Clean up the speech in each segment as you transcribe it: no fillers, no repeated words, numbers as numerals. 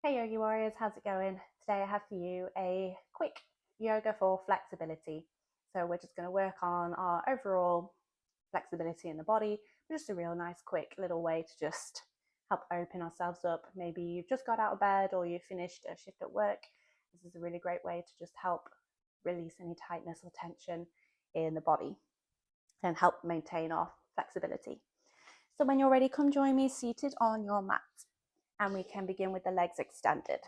Hey Yogi Warriors, how's it going? Today I have for you a quick yoga for flexibility. So we're just going to work on our overall flexibility in the body, but just a real nice quick little way to just help open ourselves up. Maybe you've just got out of bed or you finished a shift at work. This is a really great way to just help release any tightness or tension in the body and help maintain our flexibility. So when you're ready, come join me seated on your mat and we can begin with the legs extended.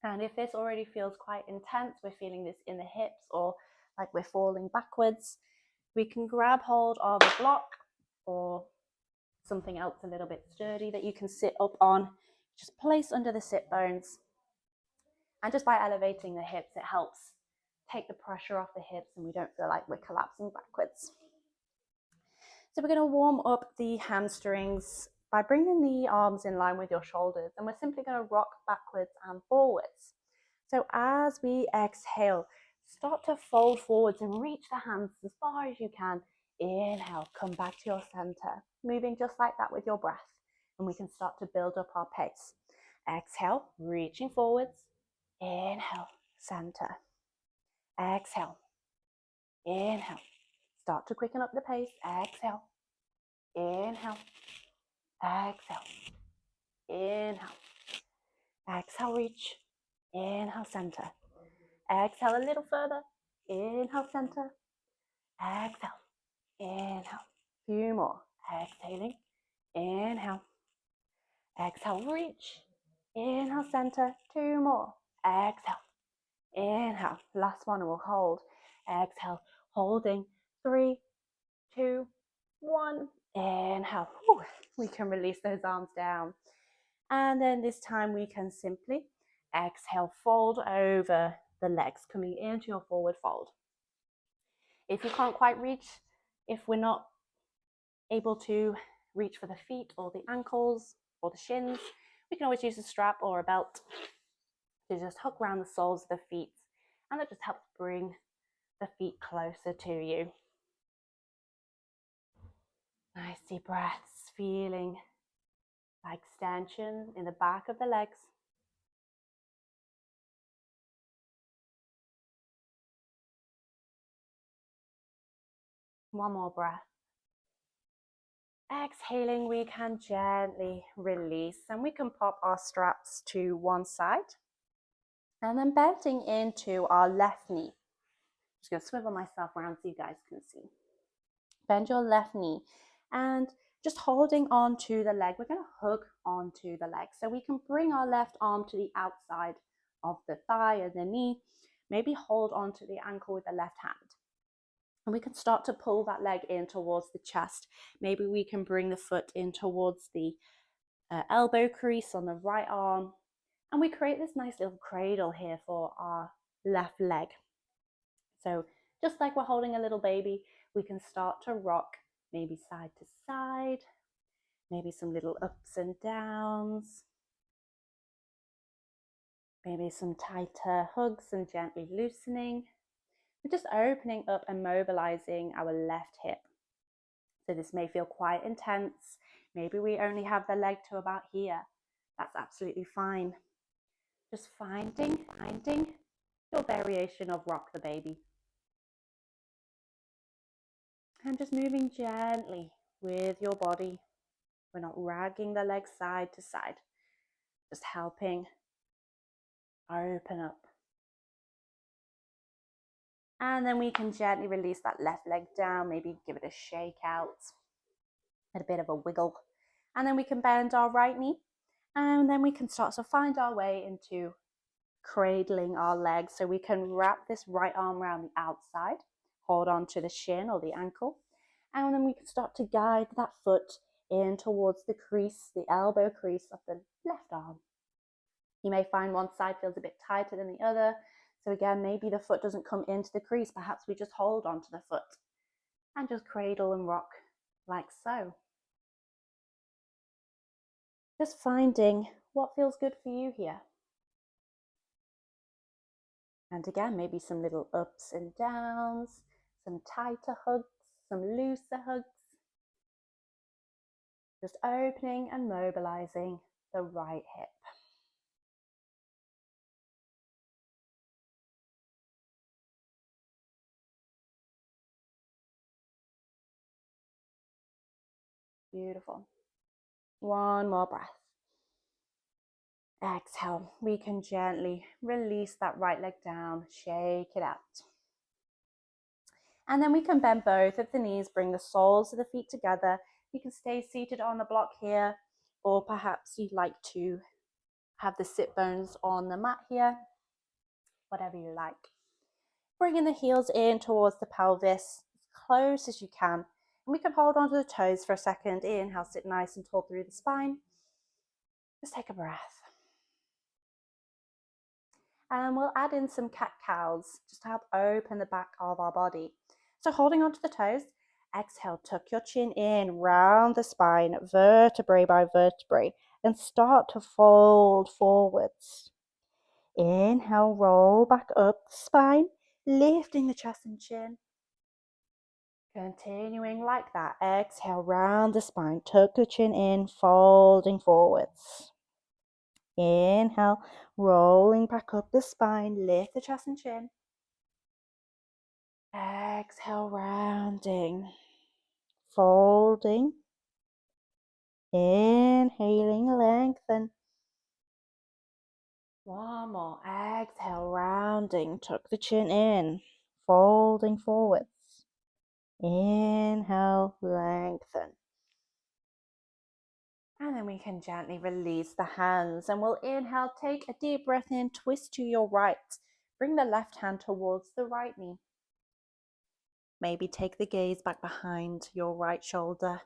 And if this already feels quite intense, we're feeling this in the hips or like we're falling backwards, we can grab hold of a block or something else a little bit sturdy that you can sit up on, just place under the sit bones. And just by elevating the hips, it helps take the pressure off the hips and we don't feel like we're collapsing backwards. So we're going to warm up the hamstrings by bringing the arms in line with your shoulders, and we're simply going to rock backwards and forwards. So as we exhale, start to fold forwards and reach the hands as far as you can. Inhale, come back to your center, moving just like that with your breath, and we can start to build up our pace. Exhale, reaching forwards. Inhale, center. Exhale. Inhale. Start to quicken up the pace. Exhale. Inhale. Exhale. Inhale. Exhale, reach. Inhale, center. Exhale a little further. Inhale, center. Exhale. Inhale. Few more. Exhaling. Inhale. Exhale, reach. Inhale, center. Two more. Exhale. Inhale. Last one, we'll hold. Exhale. Holding. 3, 2, 1. Inhale. Whew. We can release those arms down. And then this time we can simply exhale, fold over the legs, coming into your forward fold. If you can't quite reach, if we're not able to reach for the feet or the ankles or the shins, we can always use a strap or a belt to just hook around the soles of the feet, and that just helps bring the feet closer to you. Nice deep breaths, feeling that extension in the back of the legs. One more breath. Exhaling, we can gently release and we can pop our straps to one side and then bending into our left knee. I'm just going to swivel myself around so you guys can see. Bend your left knee and just holding on to the leg, we're going to hook onto the leg. So we can bring our left arm to the outside of the thigh and the knee, maybe hold onto the ankle with the left hand. And we can start to pull that leg in towards the chest. Maybe we can bring the foot in towards the elbow crease on the right arm. And we create this nice little cradle here for our left leg. So just like we're holding a little baby, we can start to rock maybe side to side, maybe some little ups and downs, maybe some tighter hugs and gently loosening. We're just opening up and mobilizing our left hip. So this may feel quite intense. Maybe we only have the leg to about here. That's absolutely fine. Just finding your variation of rock the baby. And just moving gently with your body. We're not ragging the legs side to side. Just helping open up. And then we can gently release that left leg down, maybe give it a shake out, a bit of a wiggle. And then we can bend our right knee, and then we can start to find our way into cradling our legs. So we can wrap this right arm around the outside, hold on to the shin or the ankle, and then we can start to guide that foot in towards the crease, the elbow crease of the left arm. You may find one side feels a bit tighter than the other. So again, maybe the foot doesn't come into the crease. Perhaps we just hold onto the foot and just cradle and rock like so. Just finding what feels good for you here. And again, maybe some little ups and downs, some tighter hugs, some looser hugs. Just opening and mobilizing the right hip. Beautiful. One more breath. Exhale. We can gently release that right leg down, shake it out. And then we can bend both of the knees, bring the soles of the feet together. You can stay seated on the block here, or perhaps you'd like to have the sit bones on the mat here, whatever you like. Bringing the heels in towards the pelvis as close as you can. And we can hold onto the toes for a second. Inhale, sit nice and tall through the spine. Just take a breath. And we'll add in some cat-cows just to help open the back of our body. So holding onto the toes, exhale, tuck your chin in, round the spine, vertebrae by vertebrae, and start to fold forwards. Inhale, roll back up the spine, lifting the chest and chin. Continuing like that. Exhale, round the spine, tuck the chin in, folding forwards. Inhale, rolling back up the spine, lift the chest and chin. Exhale, rounding, folding. Inhaling, lengthen. One more. Exhale, rounding, tuck the chin in, folding forwards. Inhale, lengthen. And then we can gently release the hands, and we'll inhale, take a deep breath in, twist to your right. Bring the left hand towards the right knee. Maybe take the gaze back behind your right shoulder.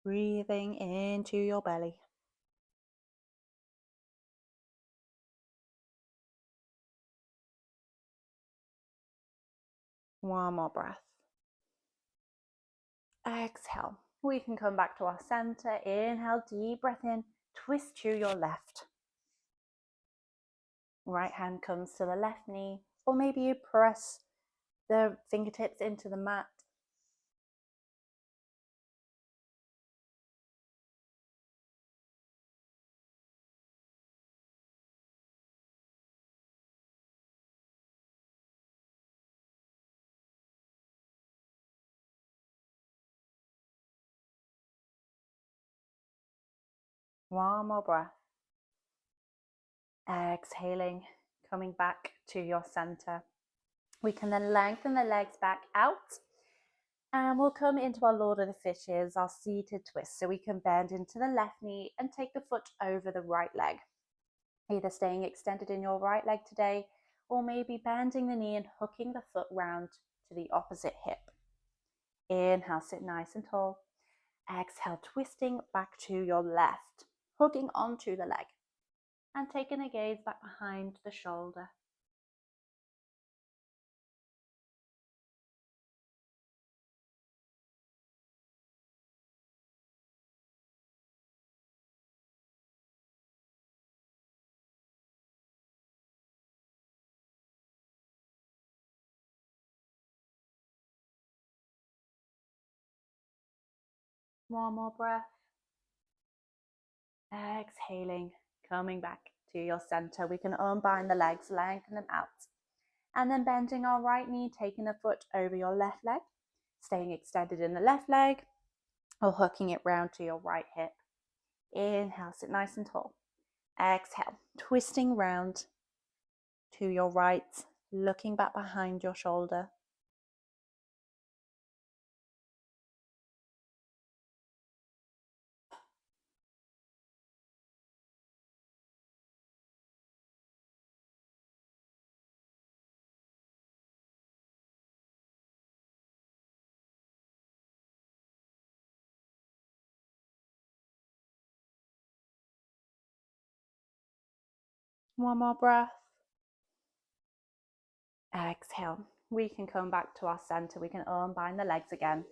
Breathing into your belly. One more breath. Exhale. We can come back to our center. Inhale, deep breath in, twist to your left. Right hand comes to the left knee, or maybe you press the fingertips into the mat. One more breath. Exhaling, coming back to your center. We can then lengthen the legs back out, and we'll come into our Lord of the Fishes, our seated twist. So we can bend into the left knee and take the foot over the right leg. Either staying extended in your right leg today, or maybe bending the knee and hooking the foot round to the opposite hip. Inhale, sit nice and tall. Exhale, twisting back to your left, hooking onto the leg, and taking a gaze back behind the shoulder. One more breath. Exhaling, coming back to your center. We can unbind the legs, lengthen them out. And then bending our right knee, taking a foot over your left leg, staying extended in the left leg, or hooking it round to your right hip. Inhale, sit nice and tall. Exhale, twisting round to your right, looking back behind your shoulder. One more breath. Exhale. We can come back to our center. We can unbind the legs again.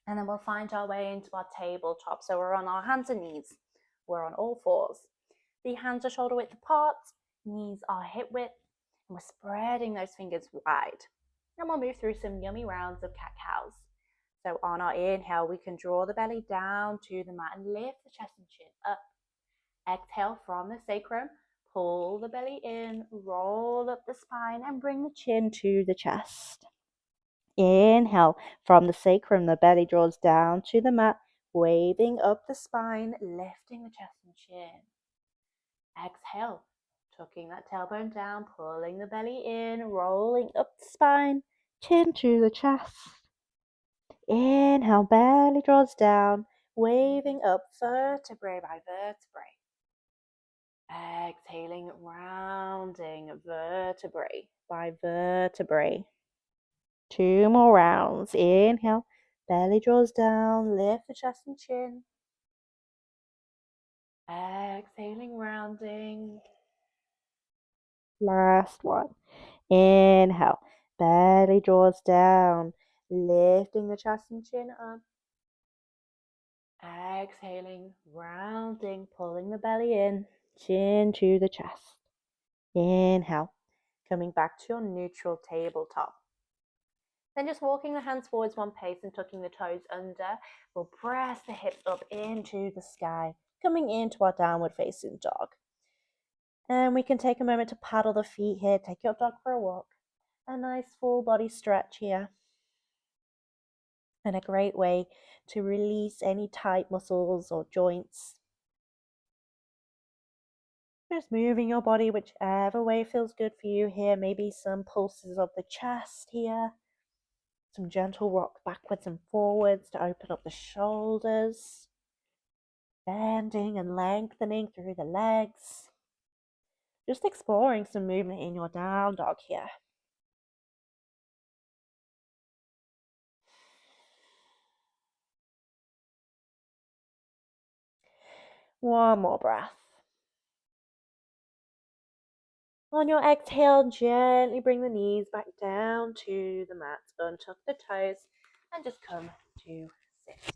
And then we'll find our way into our tabletop. So we're on our hands and knees. We're on all fours. The hands are shoulder width apart. Knees are hip width. And we're spreading those fingers wide. And we'll move through some yummy rounds of cat-cows. So on our inhale, we can draw the belly down to the mat and lift the chest and chin up. Exhale from the sacrum, pull the belly in, roll up the spine and bring the chin to the chest. Inhale from the sacrum, the belly draws down to the mat, waving up the spine, lifting the chest and chin. Exhale, tucking that tailbone down, pulling the belly in, rolling up the spine, chin to the chest. Inhale, belly draws down, waving up vertebrae by vertebrae. Exhaling, rounding vertebrae by vertebrae. 2 more rounds. Inhale, belly draws down, lift the chest and chin. Exhaling, rounding. Last one. Inhale, belly draws down, lifting the chest and chin up. Exhaling, rounding, pulling the belly in, chin to the chest. Inhale, coming back to your neutral tabletop. Then just walking the hands forwards one pace and tucking the toes under. We'll press the hips up into the sky, coming into our downward facing dog. And we can take a moment to paddle the feet here, take your dog for a walk. A nice full body stretch here. And a great way to release any tight muscles or joints. Just moving your body whichever way feels good for you here. Maybe some pulses of the chest here. Some gentle rock backwards and forwards to open up the shoulders. Bending and lengthening through the legs. Just exploring some movement in your down dog here. One more breath. On your exhale, gently bring the knees back down to the mat. Untuck the toes and just come to sit.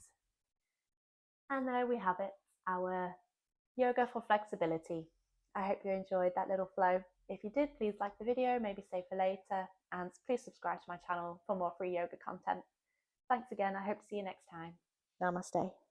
And there we have it, our yoga for flexibility. I hope you enjoyed that little flow. If you did, please like the video, maybe save for later, and please subscribe to my channel for more free yoga content. Thanks again. I hope to see you next time. Namaste.